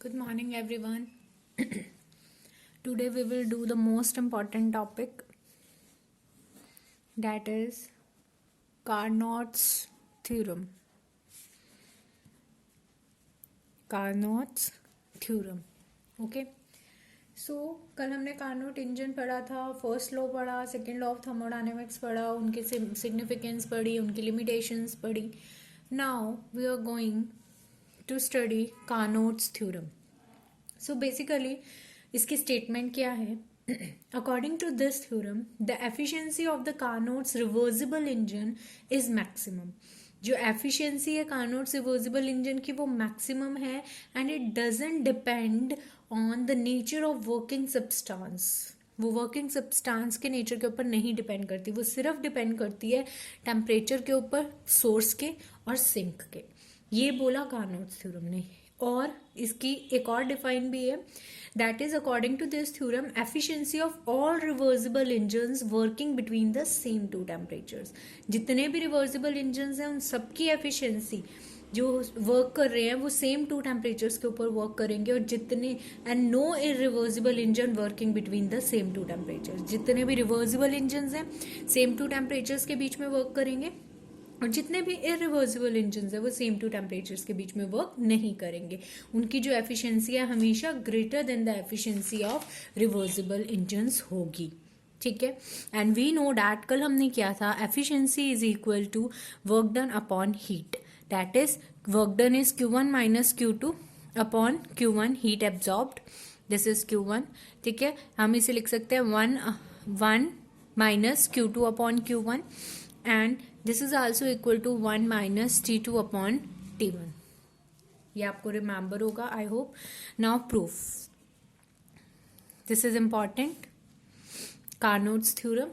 Good morning, everyone. Today we will do the most important topic, that is Carnot's theorem. Carnot's theorem. Okay. सो कल हमने Carnot engine पढ़ा था, first law पढ़ा, second law of thermodynamics पढ़ा, उनकी significance पढ़ी, उनकी लिमिटेशंस पढ़ी. Now we are going to study Carnot's theorem. So basically इसकी स्टेटमेंट क्या है? According to this theorem the efficiency of the Carnot's reversible engine is maximum. जो एफिशिएंसी है कार्नोट्स रिवर्सिबल इंजन की वो मैक्सिमम है and it doesn't depend on the nature of working substance. वो working substance के nature के ऊपर नहीं डिपेंड करती, वो सिर्फ डिपेंड करती है टेम्परेचर के ऊपर, सोर्स के और सिंक के. ये बोला कार्नोट्स थ्योरम ने. और इसकी एक और डिफाइन भी है, that is according to this theorem efficiency of all reversible engines working between the same two temperatures. जितने भी रिवर्सिबल इंजन्स हैं उन सबकी एफिशिएंसी जो वर्क कर रहे हैं वो सेम टू टेम्परेचर्स के ऊपर वर्क करेंगे. और जितने and no irreversible engine working between the same two temperatures. जितने भी रिवर्सिबल इंजन्स हैं सेम टू टेम्परेचर्स के बीच में वर्क करेंगे और जितने भी इरिवर्सिबल इंजन्स है वो सेम टू टेम्परेचर्स के बीच में वर्क नहीं करेंगे. उनकी जो एफिशिएंसी है हमेशा greater than the efficiency of reversible engines होगी. ठीक है. एंड वी नो डैट कल हमने किया था efficiency is equal to work done upon heat. That is work done is Q1 minus Q2 upon Q1 heat absorbed. This is Q1. ठीक है. हम इसे लिख सकते हैं 1 minus Q2 upon Q1 and this is also equal to 1 minus T2 upon T1. ये आपको remember होगा I hope. Now proof. This is important. Carnot's theorem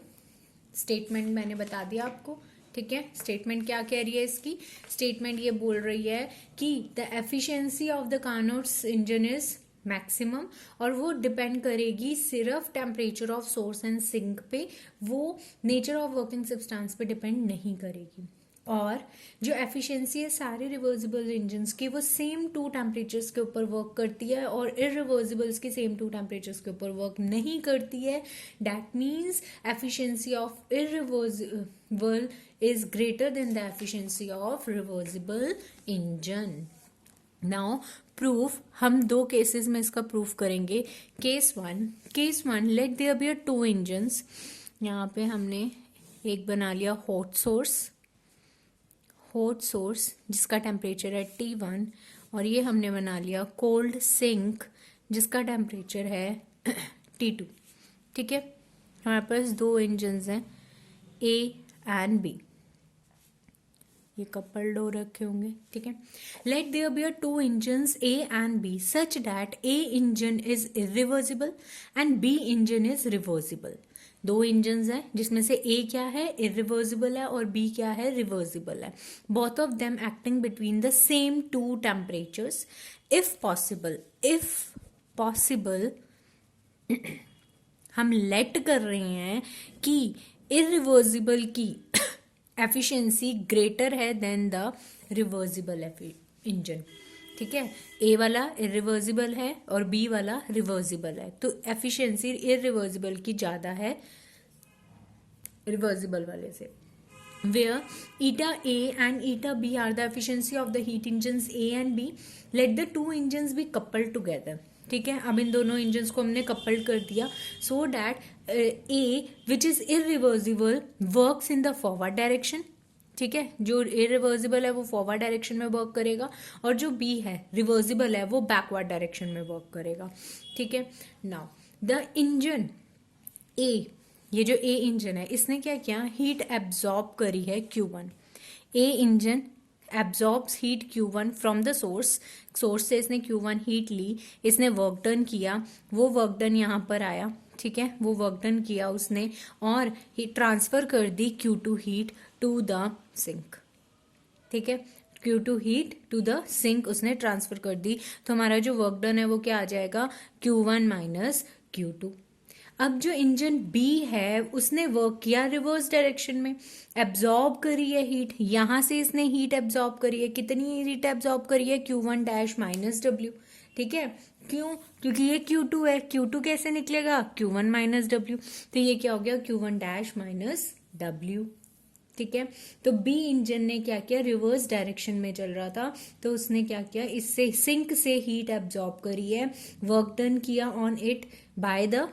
statement मैंने बता दिया आपको. ठीक है. स्टेटमेंट क्या कह रही है इसकी? स्टेटमेंट ये बोल रही है कि the efficiency of the Carnot's engine is maximum और वो डिपेंड करेगी सिर्फ temperature of source and sink पे, वो नेचर ऑफ वर्किंग सब्सटेंस पे डिपेंड नहीं करेगी. और जो एफिशिएंसी है सारे रिवर्सिबल इंजन्स की वो सेम टू टेम्परेचर्स के ऊपर वर्क करती है और इरिवर्सिबल्स की सेम टू टेम्परेचर्स के ऊपर वर्क नहीं करती है. That means efficiency of irreversible is greater than the efficiency of reversible engine. Now proof. हम दो केसेस में इसका प्रूफ करेंगे. Case one let there be two engines. यहाँ पे हमने एक बना लिया हॉट सोर्स जिसका टेम्परेचर है T1 और ये हमने बना लिया कोल्ड सिंक जिसका टेम्परेचर है T2. ठीक है. हमारे पास दो इंजन्स हैं A एंड B. ये कपल्ड हो रखे होंगे. ठीक है. Let there be two engines A and B such that A engine is irreversible and B engine is reversible. दो इंजन्स हैं जिसमें से A क्या है? इरिवर्सिबल है और B क्या है? रिवर्सिबल है. Both of them acting between the same two temperatures. If possible हम लेट कर रहे हैं कि इरिवर्सिबल की एफिशिएंसी ग्रेटर है देन द रिवर्सिबल इंजन. ठीक है. ए वाला इरिवर्सिबल है और बी वाला रिवर्सिबल है तो एफिशिएंसी इरिवर्सिबल की ज्यादा है रिवर्सिबल वाले से. Where eta A and eta B are the efficiency of the heat engines A and B. Let the two engines be coupled together. ठीक है. अब इन दोनों इंजन्स को हमने कपल्ड कर दिया so that A which is irreversible works in the forward direction. ठीक है. जो इरिवर्सिबल है वो फॉरवर्ड डायरेक्शन में वर्क करेगा और जो बी है रिवर्सिबल है वो बैकवर्ड डायरेक्शन में वर्क करेगा. ठीक है. नाउ द इंजन ए, ये जो ए इंजन है इसने क्या किया? हीट एब्जॉर्ब करी है Q1. A engine absorbs heat Q1 from the source से इसने Q1 हीट ली, इसने वर्क डन किया, वो वर्क डन यहाँ पर आया. ठीक है. वो वर्क डन किया उसने और ट्रांसफर कर दी Q2 heat to the sink. ठीक है. Q2 heat to the sink उसने ट्रांसफर कर दी तो हमारा जो वर्क डन है वो क्या आ जाएगा? Q1 minus Q2. अब जो इंजन बी है उसने वर्क किया रिवर्स डायरेक्शन में, एब्जॉर्ब करी है हीट, यहां से इसने हीट एब्जॉर्ब करी है, कितनी हीट एब्जॉर्ब करी है, Q1 डैश माइनस डब्ल्यू, ठीक है। क्यों? क्योंकि ये Q2 है, Q2 कैसे निकलेगा, Q1 माइनस डब्ल्यू, तो ये क्या हो गया, Q1 डैश माइनस डब्ल्यू, ठीक है। तो बी इंजन ने क्या किया, रिवर्स डायरेक्शन में चल रहा था, तो उसने क्या किया, इससे सिंक से हीट एब्जॉर्ब करी है, वर्क डन किया on it by the,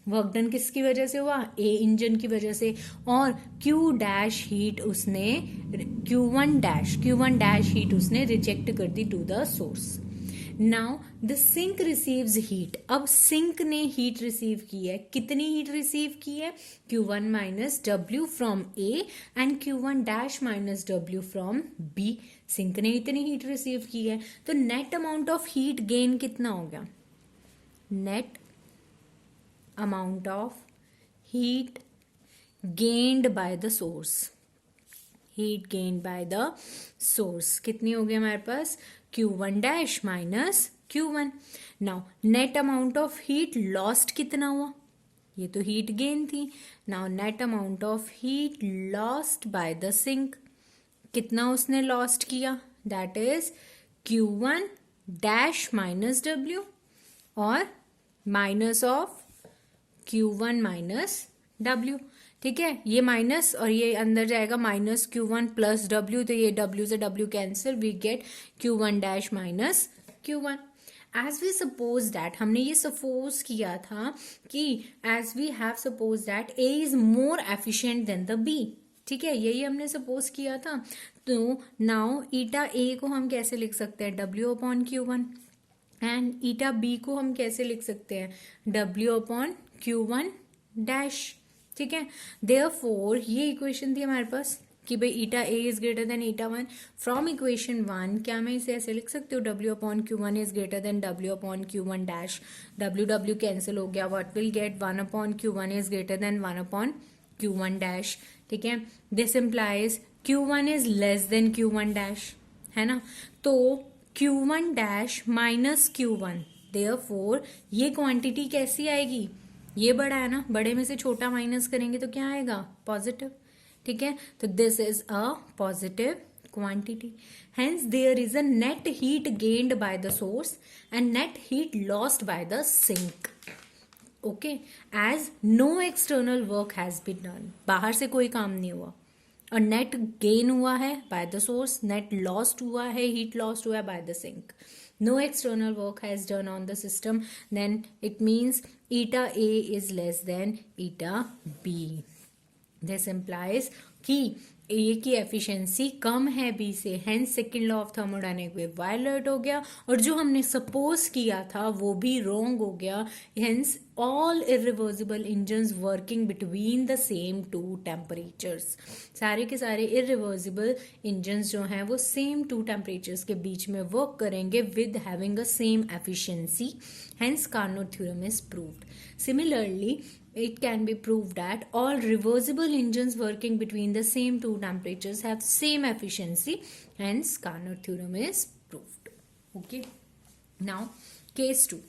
work done किसकी वजह से हुआ, ए इंजन की वजह से, और क्यू डैश हीट उसने, क्यू वन डैश हीट उसने रिजेक्ट कर दी to the source. Now the sink receives heat, अब सिंक ने हीट रिसीव की है, कितनी हीट रिसीव की है, Q1 minus W from A and Q1 dash minus W from B, sink ने इतनी हीट रिसीव की है, तो net amount of heat gain कितना हो गया, net amount of heat gained by the source, heat gained by the source कितनी हो गई हमारे पास, Q1 dash minus Q1। Now net amount of heat lost कितना हुआ, ये तो हीट गेन थी, now net amount of heat lost by the sink, कितना उसने लॉस्ट किया, that is Q1 dash minus W और minus of Q1 minus W, ठीक है, ये माइनस और ये अंदर जाएगा माइनस Q1 प्लस डब्ल्यू, तो ये डब्ल्यू से W cancel, we get Q1 dash minus Q1। As we suppose that, हमने ये सपोज किया था कि as we have suppose that A is more efficient than the B, ठीक है, यही हमने सपोज किया था। तो नाउ ईटा ए को हम कैसे लिख सकते हैं, W upon Q1, and eta B को हम कैसे लिख सकते हैं, W अपॉन Q1 डैश, ठीक है। देयरफॉर ये इक्वेशन थी हमारे पास कि भाई eta A is greater than eta one, from equation one क्या मैं इसे ऐसे लिख सकती हूँ, W upon Q1 is greater than W upon Q1 dash, W W cancel हो गया, what will get 1 upon Q1 is greater than 1 upon Q1 dash, ठीक है। This implies Q1 is less than Q1 dash, है ना, तो Q1 dash minus Q1, therefore ये quantity कैसी आएगी, ये बड़ा है ना, बड़े में से छोटा माइनस करेंगे तो क्या आएगा, पॉजिटिव, ठीक है। तो this is a positive quantity, hence there is a net heat gained by the source and net heat lost by the sink, okay, as no external work has been done, बाहर से कोई काम नहीं हुआ, और नेट गेन हुआ है by the source, net lost हुआ है, हीट लॉस्ट हुआ है by the sink, no external work has done on the system, then it means eta A is less than eta B. This implies कि A की efficiency कम है B से, hence second law of thermodynamic violate हो गया, और जो हमने suppose किया था वो भी रॉन्ग हो गया, hence all irreversible engines working between the same two temperatures, सारे के सारे इरिवर्सिबल इंजन्स जो हैं वो सेम टू टेम्परेचर्स के बीच में वर्क करेंगे with having a same efficiency, hence Carnot theorem is proved. Similarly it can be proved that all reversible engines working between the same two temperatures have same efficiency, hence Carnot theorem is proved. Okay, now case 2,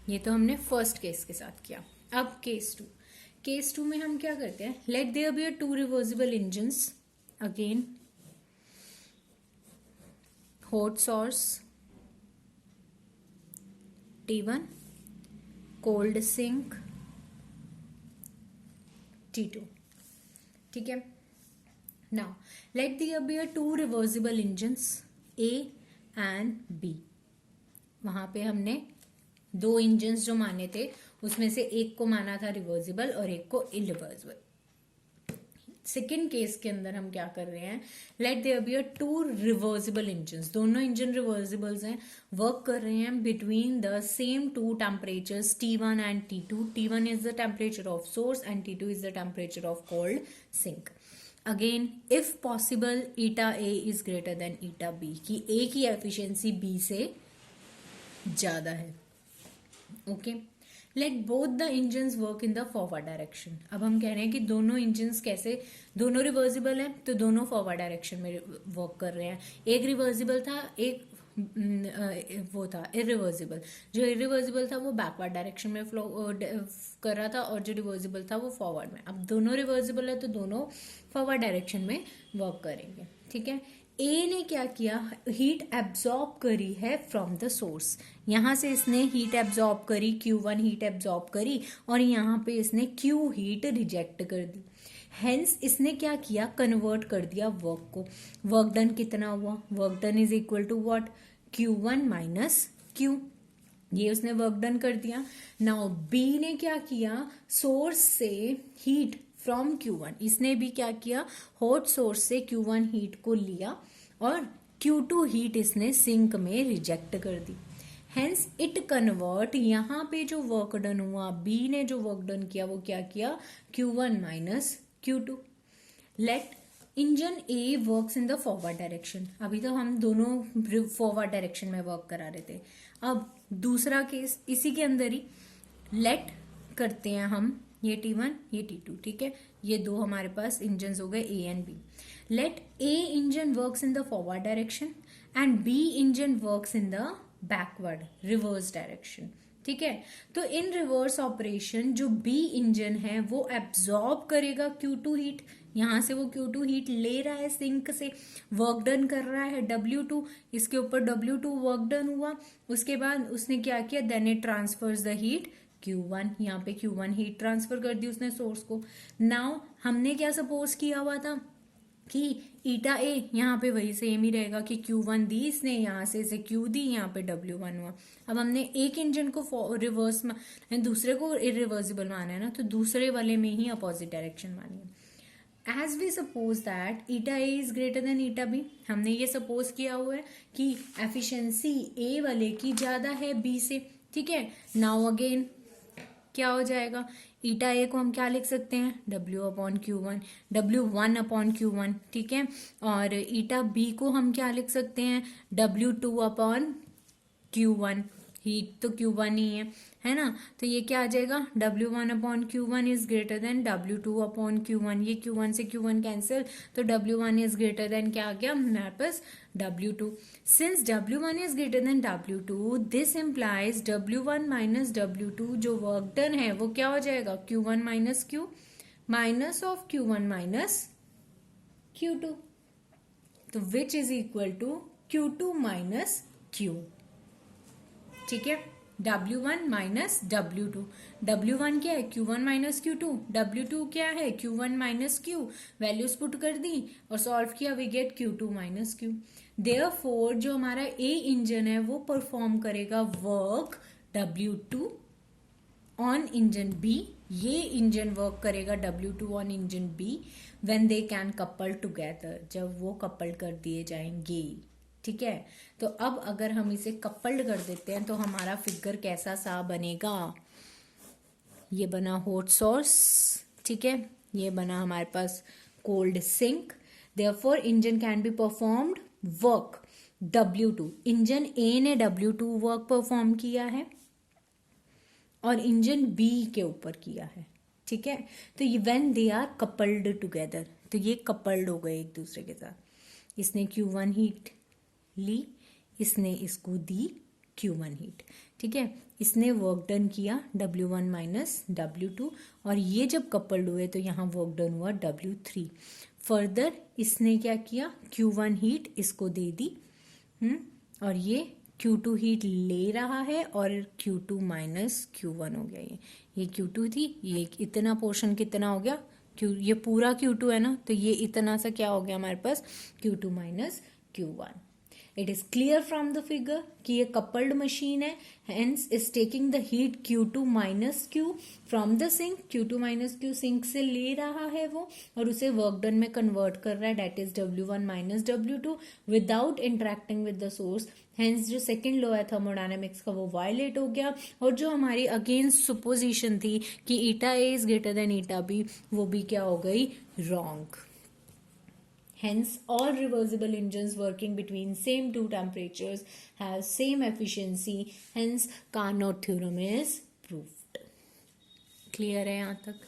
ये तो हमने first case के साथ किया, अब case to में हम क्या करते हैं, let there be two reversible engines, again hot source T1, cold sink T2, ठीक है। Now let there be two reversible engines A and B, वहां पे हमने दो इंजन्स जो माने थे उसमें से एक को माना था रिवर्सिबल और एक को इरिवर्सिबल। सेकेंड केस के अंदर हम क्या कर रहे हैं, let there be two reversible engines, दोनों इंजन रिवर्सिबल्स हैं, वर्क कर रहे हैं between the same two temperatures T1 and T2, T1 is the temperature of source and T2 is the temperature of cold sink. Again if possible eta A is greater than eta B, कि A की efficiency B से ज्यादा है, okay. Let both the engines work in the forward direction, अब हम कह रहे हैं कि दोनों इंजन्स कैसे, दोनों रिवर्सिबल है तो दोनों फॉरवर्ड डायरेक्शन में वर्क कर रहे हैं, एक रिवर्सिबल था एक वो था इरिवर्सिबल। जो इरिवर्सिबल था वो बैकवर्ड डायरेक्शन में फ्लो कर रहा था, और जो रिवर्सिबल था वो फॉरवर्ड में। अब दोनों रिवर्सिबल है तो दोनों फॉरवर्ड डायरेक्शन में वर्क करेंगे, ठीक है। ए ने क्या किया, हीट एब्जॉर्ब करी है फ्रॉम द सोर्स। यहां से इसने हीट एब्जॉर्ब करी, Q1 हीट एब्जॉर्ब करी, और यहाँ पे इसने Q हीट रिजेक्ट कर दी। हेंस इसने क्या किया, कन्वर्ट कर दिया वर्क को। वर्क डन कितना हुआ, work done is equal to what, Q1 minus Q। ये उसने वर्क डन कर दिया। नाउ बी ने क्या किया, सोर्स से हीट फ्रॉम Q1, इसने भी क्या किया, हॉट सोर्स से Q1 हीट को लिया और Q2 हीट इसने सिंक में रिजेक्ट कर दी। हेंस इट कन्वर्ट, यहाँ पे जो वर्क डन हुआ, बी ने जो वर्क डन किया वो क्या किया, Q1 minus Q2। Let engine A works in the forward direction. अभी तो हम दोनों फॉरवर्ड डायरेक्शन में वर्क करा रहे थे। अब दूसरा केस इसी के अंदर ही, लेट करते हैं हम ये T1 ये T2, ठीक है। ये दो हमारे पास इंजन हो गए A and B. Let A engine works in the forward direction and B engine works in the backward reverse direction, ठीक है। तो इन रिवर्स ऑपरेशन जो बी इंजन है वो एब्जॉर्ब करेगा Q2 हीट। यहां से वो Q2 हीट ले रहा है सिंक से, वर्क डन कर रहा है W2, इसके ऊपर W2 वर्क डन हुआ। उसके बाद उसने क्या किया, then it transfers the heat Q1, यहाँ पे Q1 हीट ट्रांसफर कर दी उसने सोर्स को। नाउ हमने क्या सपोज किया हुआ था कि ईटा ए यहाँ पे वही सेम ही रहेगा कि Q1 दी इसने, यहाँ से इसे Q दी, यहाँ पे W1 हुआ। अब हमने एक इंजन को रिवर्स में, दूसरे को इरिवर्सिबल माना है ना, तो दूसरे वाले में ही अपोजिट डायरेक्शन मानी है। As we suppose that eta A is greater than eta B, हमने ये सपोज किया हुआ है कि एफिशिएंसी ए वाले की ज्यादा है बी से, ठीक है। नाउ अगेन क्या हो जाएगा, ईटा ए को हम क्या लिख सकते हैं, W/Q1, W1 अपॉन Q1, ठीक है। और ईटा बी को हम क्या लिख सकते हैं, W2/Q1। हीट तो Q1 ही है ना। तो ये क्या आ जाएगा, W1/Q1 is greater then W2/Q1। ये Q1 से Q1 कैंसिल, तो W1 इज ग्रेटर देन क्या आ गया हमारे पास, W2। Since W1 is greater then W2, this implies W1 minus W2, जो वर्क डन है वो क्या हो जाएगा, Q1 minus Q, minus of Q1 minus Q2, तो which is equal to Q2 minus Q, ठीक है। W1 माइनस W2, W1 क्या है, Q1 माइनस Q2, W2 क्या है, Q1 minus Q। Values put कर दी और सॉल्व किया, we get Q2 minus Q। Therefore जो हमारा ए इंजन है वो परफॉर्म करेगा work W2 on engine B, ये इंजन वर्क करेगा W2 on engine B when they can couple together, जब वो कपल कर दिए जाएंगे, ठीक है। तो अब अगर हम इसे कपल्ड कर देते हैं तो हमारा फिगर कैसा सा बनेगा, ये बना हॉट सोर्स, ठीक है। ये बना हमारे पास cold sink. Therefore engine can be performed work W2, engine A ने W2 वर्क परफॉर्म किया है और इंजन बी के ऊपर किया है, ठीक है। तो ये when they are coupled together, तो ये कपल्ड हो गए एक दूसरे के साथ। इसने Q1 हीट ली, इसने इसको दी Q1 हीट, ठीक है। इसने वर्क डन किया W1 माइनस W2, और ये जब कपल्ड हुए तो यहाँ वर्क डन हुआ W3। फर्दर इसने क्या किया, Q1 हीट इसको दे दी, और ये Q2 हीट ले रहा है और Q2 माइनस Q1 हो गया। ये Q2 थी, ये इतना पोर्शन कितना हो गया, ये पूरा Q2 है ना, तो ये इतना सा क्या हो गया हमारे पास, Q2 minus Q1। It is clear from the figure कि ये कपल्ड मशीन है, hence is taking the heat Q2 minus Q from the sink. Q2 minus Q sink से ले रहा है वो और उसे वर्क डन में कन्वर्ट कर रहा है, that is W1 minus W2 without interacting with the source. Hence जो सेकेंड लॉ है थर्मोडायनेमिक्स का वो वायलेट हो गया, और जो हमारी अगेंस्ट सुपोजिशन थी कि eta A is greater than eta B, वो भी क्या हो गई, wrong. Hence, all reversible engines working between same two temperatures have same efficiency. Hence, Carnot theorem is proved. Clear है यहाँ तक?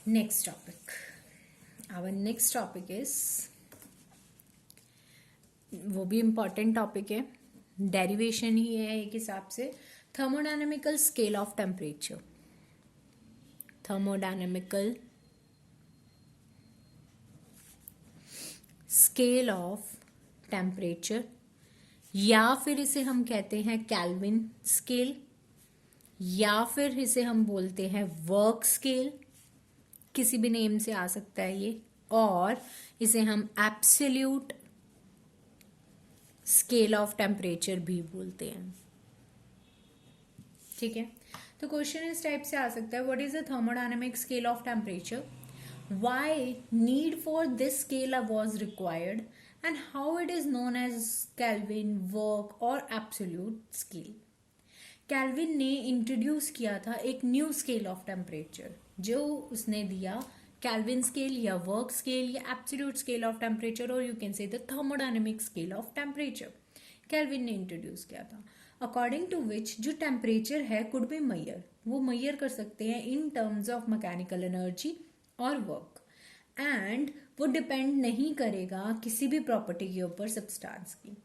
Next topic. Our next topic is वो भी इम्पॉर्टेंट टॉपिक है, डेरिवेशन ही है एक हिसाब से। Thermodynamical scale of temperature, thermodynamical scale of temperature, या फिर इसे हम कहते हैं केल्विन स्केल, या फिर इसे हम बोलते हैं वर्क स्केल, किसी भी नेम से आ सकता है ये, और इसे हम एब्सोल्यूट स्केल ऑफ टेम्परेचर भी बोलते हैं। ठीक है, तो क्वेश्चन इस टाइप से आ सकता है, what is the thermodynamic scale of temperature, why need for this scale was required, and how it is known as Kelvin, work और absolute scale। कैल्विन ने इंट्रोड्यूस किया था एक न्यू स्केल ऑफ टेम्परेचर, जो उसने दिया कैल्विन स्केल या work scale या एब्सोल्यूट स्केल ऑफ टेम्परेचर, और you can say the thermodynamic scale of temperature. Kelvin ने इंट्रोड्यूस किया था, अकॉर्डिंग टू विच जो टेम्परेचर है कुड बी मैयर, वो मैयर कर सकते हैं in terms of mechanical energy और वर्क, एंड वो डिपेंड नहीं करेगा किसी भी प्रॉपर्टी के ऊपर सब्सटेंस की।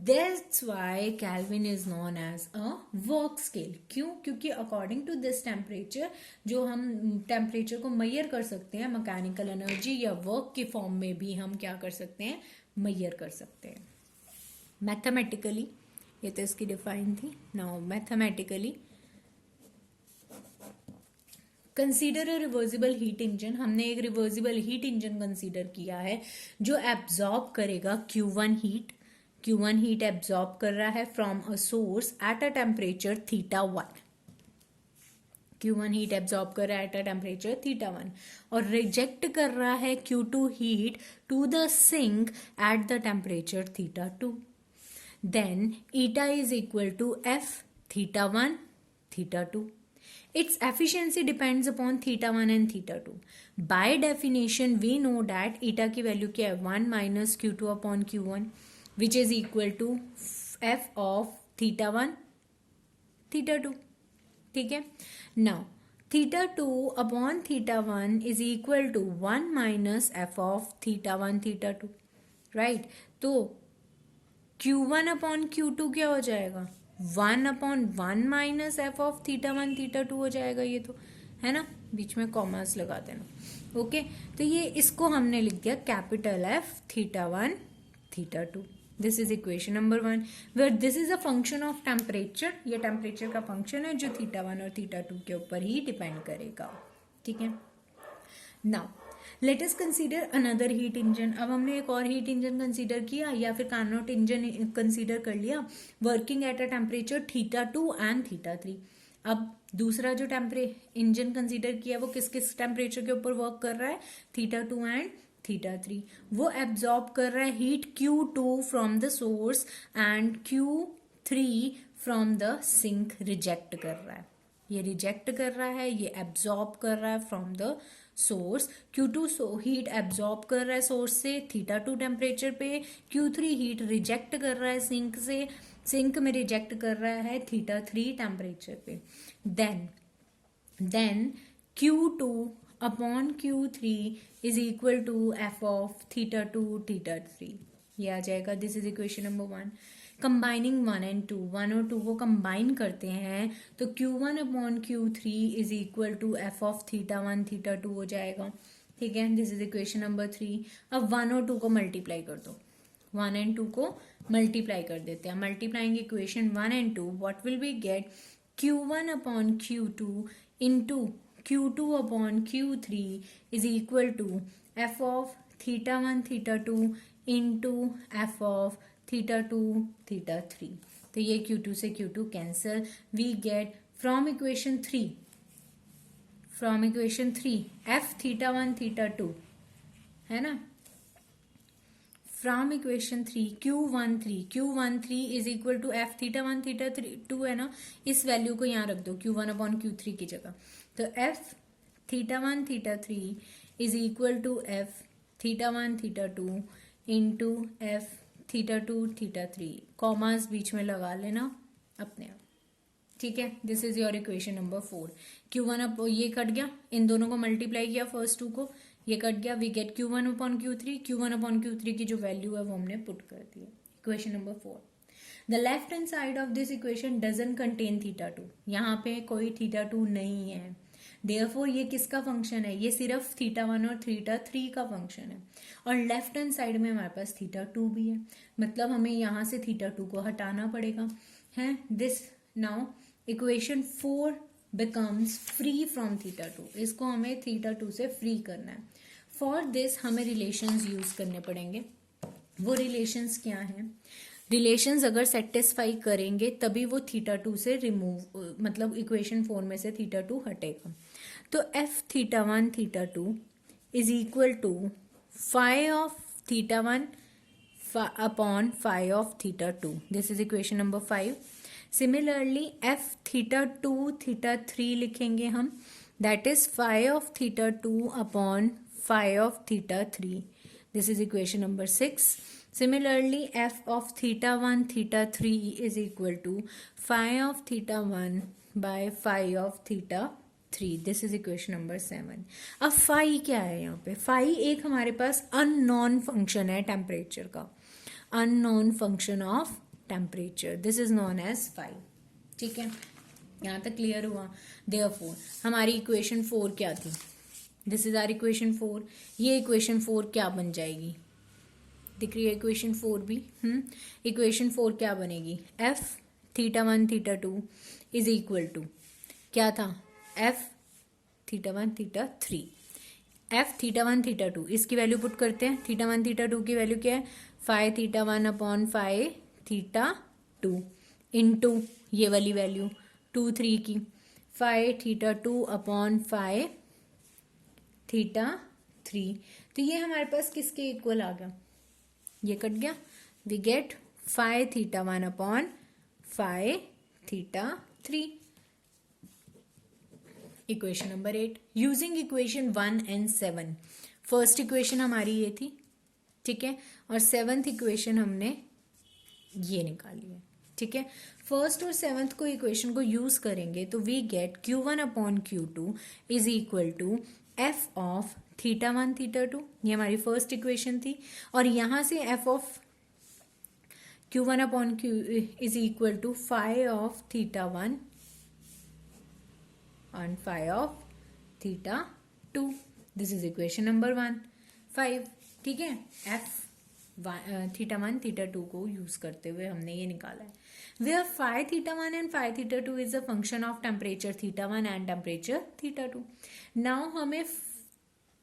That's why Kelvin is known as a work scale। क्यों? क्योंकि अकॉर्डिंग टू दिस टेम्परेचर, जो हम टेम्परेचर को मैयर कर सकते हैं मैकेनिकल एनर्जी या वर्क के फॉर्म में भी हम क्या कर सकते हैं, मैयर कर सकते हैं। मैथमेटिकली, ये तो इसकी डिफाइन थी। Now mathematically consider a reversible heat engine, हमने एक रिवर्सिबल हीट इंजन कंसीडर किया है जो एब्जॉर्ब करेगा Q1 heat, Q1 heat absorb कर रहा है from a source at a temperature θ1, Q1 heat absorb कर रहा है एट अ टेम्परेचर θ1, और रिजेक्ट कर रहा है Q2 heat to the sink at the temperature θ2, then eta is equal to F θ1 θ2। Its efficiency depends upon θ1 and θ2। By definition, we know that eta की value क्या है, 1 minus Q2 upon Q1, which is equal to F of θ1 θ2। ठीक है, now θ2 upon θ1 is equal to 1 minus F of θ1 θ2, right? तो Q1 upon Q2 क्या हो जाएगा, 1 upon 1 minus F of θ1 θ2 हो जाएगा, ये तो है ना, बीच में कॉमर्स लगा देना। ओके, तो ये इसको हमने लिख दिया capital F θ1 θ2। This is equation number 1, where this is a function of temperature, ये टेम्परेचर का फंक्शन है जो θ1 और θ2 के ऊपर ही डिपेंड करेगा। ठीक है, now let us consider another heat engine. अब हमने एक और हीट इंजन कंसीडर किया, या फिर कार्नोट इंजन कंसीडर कर लिया, working at a temperature θ2 and θ3। अब दूसरा जो इंजन कंसीडर किया वो किस किस टेम्परेचर के ऊपर वर्क कर रहा है, θ2 एंड θ3। वो एब्जॉर्ब कर रहा है heat Q2 from the source and Q3 from the sink reject कर रहा है, ये रिजेक्ट कर रहा है, ये एब्जॉर्ब कर रहा है from the source. Q2 heat absorb कर रहा है सोर्स से θ2 टेम्परेचर पे, Q3 हीट रिजेक्ट कर रहा है सिंक से, सिंक में रिजेक्ट कर रहा है θ3 टेम्परेचर पे। Then Q2 upon Q3 is equal to F of θ2 θ3, ये आ जाएगा। This is equation number 1। Combining 1 and 2, 1 और 2 को कंबाइन करते हैं तो Q1 upon Q3 is equal to F of θ1 θ2 हो जाएगा। ठीक है, दिस इज इक्वेशन नंबर 3। अब 1 और 2 को मल्टीप्लाई कर दो, 1 and 2 को मल्टीप्लाई कर देते हैं। Multiplying equation 1 and 2, what will be get, Q1 upon Q2 into Q2 upon Q3 is equal to F of θ1 θ2 into F of θ2 θ3। तो ये Q2 से Q2 cancel, we get from equation 3 F θ1 θ2 है ना, from equation 3 Q13 is equal to F θ1 θ2 है ना, इस value को यहाँ रख दो Q1 अपॉन Q3 की जगह, तो F θ1 θ3 is equal to F θ1 θ2 into F θ2 θ3, commas बीच में लगा लेना अपने आप। ठीक है, this is your equation number 4। Q1 up ये कट गया, इन दोनों को मल्टीप्लाई किया फर्स्ट 2 को, ये कट गया, we get Q1 upon Q3 की जो वैल्यू है वो हमने पुट कर दी है। Equation number 4, the left hand side of this equation doesn't contain theta 2, यहाँ पे कोई थीटा 2 नहीं है, देयरफॉर ये किसका फंक्शन है, ये सिर्फ थीटा 1 और थीटा 3 का फंक्शन है, और लेफ्ट हैंड साइड में हमारे पास थीटा 2 भी है, मतलब हमें यहाँ से थीटा 2 को हटाना पड़ेगा है। This now equation 4 becomes free from theta 2, इसको हमें थीटा 2 से फ्री करना है। फॉर दिस हमें रिलेशंस यूज करने पड़ेंगे। वो रिलेशंस क्या हैं, रिलेशंस अगर सेटिस्फाई करेंगे तभी वो थीटा 2 से रिमूव, मतलब इक्वेशन 4 में से थीटा 2 हटेगा। तो F theta 1 theta 2 is equal to phi of theta 1 upon phi of theta 2, this is equation number 5। Similarly F theta 2 theta 3 लिखेंगे हम, that is phi of theta 2 upon phi of theta 3, this is equation number 6. Similarly, f of theta 1 theta 3 is equal to phi of theta 1 by phi of theta 3. This is equation number 7. अब phi क्या है यहाँ पे, phi एक हमारे पास unknown function है temperature का, unknown function of temperature. This is known as phi. ठीक है, यहाँ तक क्लियर हुआ। Therefore हमारी इक्वेशन 4 क्या थी, दिस इज आर इक्वेशन 4। ये इक्वेशन 4 क्या बन जाएगी, दिख रही है इक्वेशन 4 भी। इक्वेशन 4 क्या बनेगी, F theta 1 theta 2 is equal to क्या था, F theta 1 theta 3, F theta 1 theta 2, इसकी वैल्यू पुट करते हैं। थीटा 1 थीटा 2 की वैल्यू क्या है, phi theta 1 upon phi theta 2 into ये वाली वैल्यू 2 3 की, phi theta 2 upon phi theta 3। तो ये हमारे पास किसके इक्वल आ गया, ये कट गया, we get phi theta 1 upon phi theta 3। Equation number 8, using equation 1 and 7, first equation हमारी ये थी, ठीक है, और सेवंथ इक्वेशन हमने ये निकाली है, ठीक है। फर्स्ट और सेवंथ को इक्वेशन को यूज करेंगे तो we get Q1 upon Q2 is equal to F of theta 1 theta 2, ये हमारी फर्स्ट इक्वेशन थी, और यहां से F of Q1 upon Q is equal to phi of theta 1 और phi of theta 2, this is equation number 5, ठीक है। F theta 1 theta 2 को यूज करते हुए हमने ये निकाला है, where phi theta 1 and phi theta 2 is a function of temperature theta 1 and temperature theta 2। Now हमें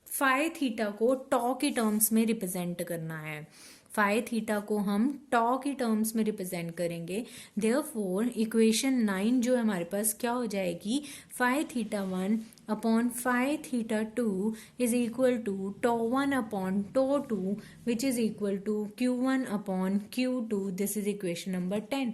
फाई थीटा को टॉ के टर्म्स में रिप्रेजेंट करना है, फाई थीटा को हम टॉ की टर्म्स में रिप्रेजेंट करेंगे। देयरफॉर इक्वेशन 9 जो हमारे पास क्या हो जाएगी, phi theta 1 upon phi theta 2 is equal to tau 1 upon tau 2 which is equal to Q1 upon Q2, this is equation number 10।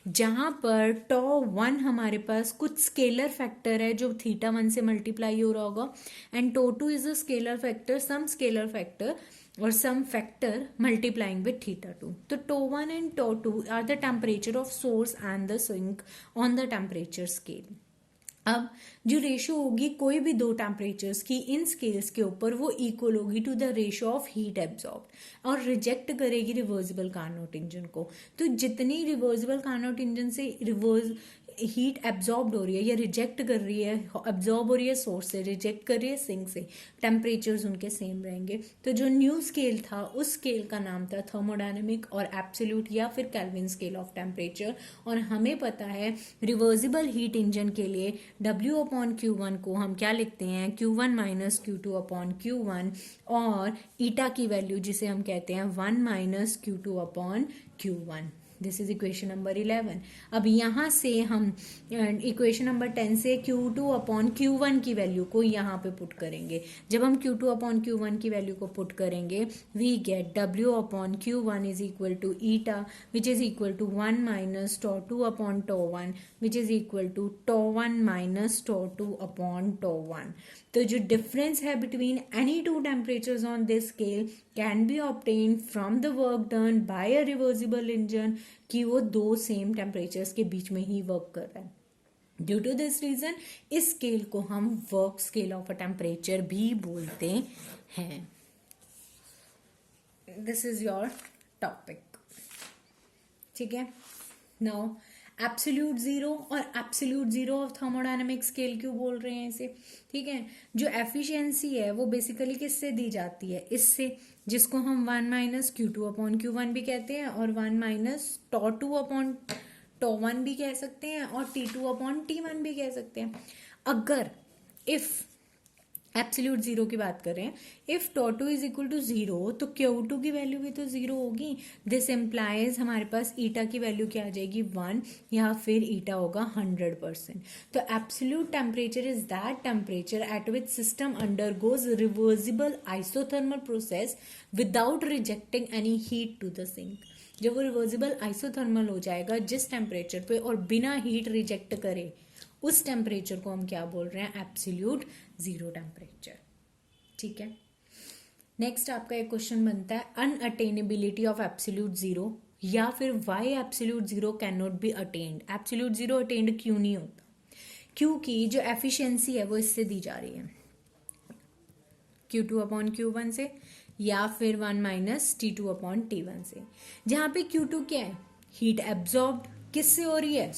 जहां पर टॉ 1 हमारे पास कुछ स्केलर फैक्टर है जो थीटा 1 से मल्टीप्लाई हो रहा होगा, and tau 2 is a scalar factor, some scalar factor or some factor multiplying with theta 2. तो टॉ 1 and toe 2 are the temperature of source and the sink on the temperature scale. अब जो ratio होगी कोई भी दो टेम्परेचर्स की इन scales के ऊपर, वो इक्वल होगी to the ratio of heat absorb, और रिजेक्ट करेगी रिवर्सिबल कार्नोट इंजन को। तो जितनी रिवर्सिबल कार्नोट इंजन से रिवर्स हीट एब्जॉर्ब हो रही है या रिजेक्ट कर रही है, एब्जॉर्ब हो रही है सोर्स से, रिजेक्ट कर रही है सिंक से, टेम्परेचर्स उनके सेम रहेंगे। तो जो न्यू स्केल था उस स्केल का नाम था थर्मोडायनेमिक और एब्सोल्यूट या फिर केल्विन स्केल ऑफ टेम्परेचर। और हमें पता है रिवर्सिबल हीट इंजन के लिए W अपॉन Q1 को हम क्या लिखते हैं, Q1 minus Q2 upon Q1, और ईटा की वैल्यू जिसे हम कहते हैं 1 minus Q2 upon Q1, this is equation number 11। अब यहां से हम इक्वेशन नंबर 10 से Q2 अपॉन Q1 की वैल्यू को यहाँ पे पुट करेंगे। जब हम Q2 अपॉन Q1 की वैल्यू को पुट करेंगे, we get W upon Q1 is equal to eta which is equal to 1 minus tau 2 upon tau 1 which is equal to tau 1 minus tau 2 upon tau 1। तो जो difference है between any two temperatures on this scale can be obtained from the work done by a reversible engine, कि वो दो same temperatures के बीच में ही work कर रहा है। ड्यू टू दिस रीजन इस स्केल को हम work scale of a temperature भी बोलते हैं। This is your topic. ठीक है। नाउ एब्सोल्यूट जीरो और absolute zero of thermodynamic scale क्यों बोल रहे हैं इसे, ठीक है। जो एफिशिएंसी है वो बेसिकली किससे दी जाती है, इससे, जिसको हम 1 माइनस Q2/Q1 भी कहते हैं और 1 माइनस T2/T1 भी कह सकते हैं और T2/T1 भी कह सकते हैं। अगर इफ एब्सोल्यूट जीरो की बात करें, if tau is equal to zero तो Q2 की वैल्यू भी तो जीरो होगी। दिस इम्प्लाइज हमारे पास ईटा की वैल्यू क्या आ जाएगी 1, या फिर ईटा होगा 100%। तो absolute temperature is that temperature at which system undergoes reversible isothermal process without rejecting any heat to the sink. जब वो रिवर्सिबल आइसोथर्मल हो जाएगा जिस टेम्परेचर पे और बिना हीट रिजेक्ट करे, उस टेम्परेचर को हम क्या बोल रहे हैं, एब्सोल्यूट जीरो टेम्परेचर। ठीक है। नेक्स्ट आपका एक क्वेश्चन बनता है अनअटेनेबिलिटी ऑफ एब्सोल्यूट जीरो, या फिर why absolute zero can not be attend. Absolute zero attend क्यों नहीं होता, क्योंकि जो एफिशिएंसी है वो इससे दी जा रही है Q2/Q1 से, या फिर 1 माइनस T2/T1 से, जहां पे Q2 क्या है, हीट एब्जॉर्ब किससे हो रही है,